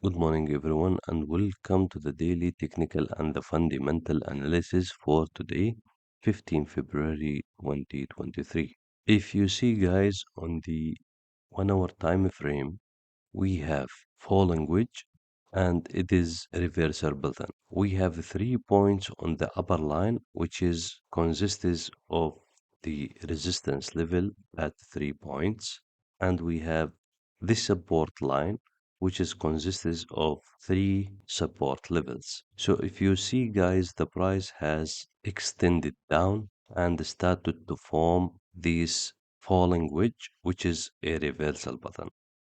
Good morning, everyone, and welcome to the daily technical and the fundamental analysis for today, 15 February 2023. If you see, guys, on the 1 hour time frame, we have falling wedge and it is a reversal button. We have 3 points on the upper line, which is consists of the resistance level at 3 points, and we have this support line, which is consists of three support levels. So if you see, guys, the price has extended down and started to form this falling wedge, which is a reversal button.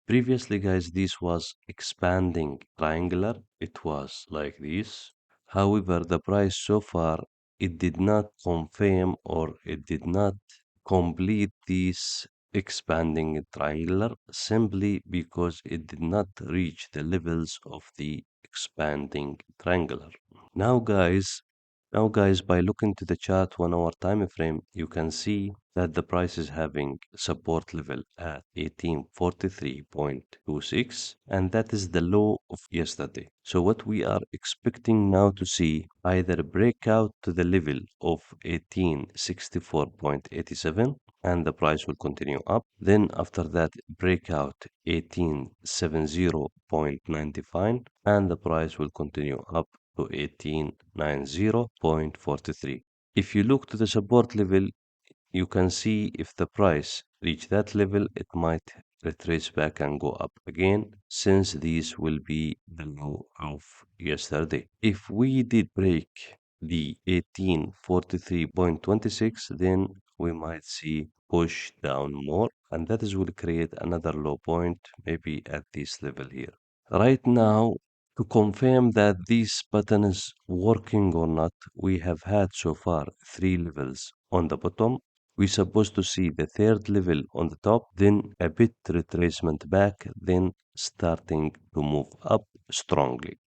Previously, guys, this was expanding triangular. It was like this. However, the price so far, it did not confirm or it did not complete this expanding triangular simply because it did not reach the levels of the expanding triangular. Now, guys, by looking to the chart 1 hour time frame, you can see that the price is having support level at 1843.26, and that is the low of yesterday. So what we are expecting now to see either breakout to the level of 1864.87 and the price will continue up. Then after that breakout 1870.95 and the price will continue up to 1890.43. If you look to the support level, you can see if the price reach that level, it might retrace back and go up again, since these will be the low of yesterday. If we did break the 1843.26, then we might see push down more, and that is will create another low point, maybe at this level here. Right now, to confirm that this pattern is working or not, we have had so far three levels on the bottom. We're supposed to see the third level on the top, then a bit retracement back, then starting to move up strongly.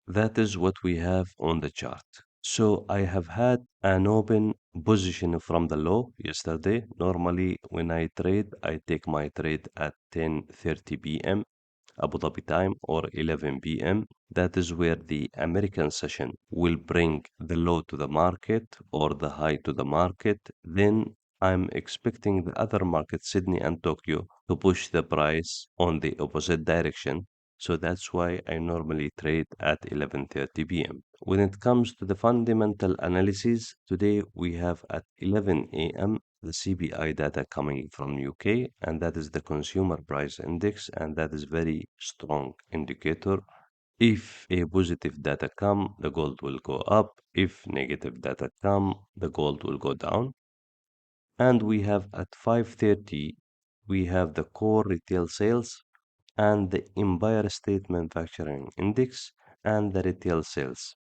That is what we have on the chart. So I have had an open position from the low yesterday. Normally when I trade, I take my trade at 10:30 p.m. Abu Dhabi time or 11 p.m. That is where the American session will bring the low to the market or the high to the market. Then I'm expecting the other market, Sydney and Tokyo, to push the price on the opposite direction. So that's why I normally trade at 11:30 p.m. When it comes to the fundamental analysis, today we have at 11 a.m. the CPI data coming from UK, and that is the consumer price index, and that is very strong indicator. If a positive data come, the gold will go up. If negative data come, the gold will go down. And we have at 5:30, we have the core retail sales and the Empire State Manufacturing Index and the retail sales.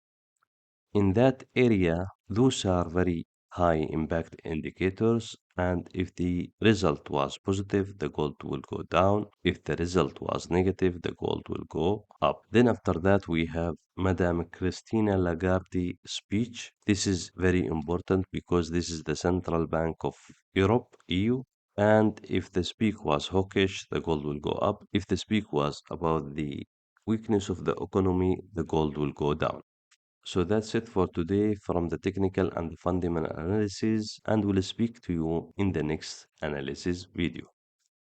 In that area, those are very high impact indicators, and if the result was positive, the gold will go down. If the result was negative, the gold will go up. Then after that, we have Madame Christina Lagarde speech. This is very important because this is the Central Bank of Europe, EU. And if the speak was hawkish, the gold will go up. If the speak was about the weakness of the economy, the gold will go down. So that's it for today from the technical and fundamental analysis, and we'll speak to you in the next analysis video.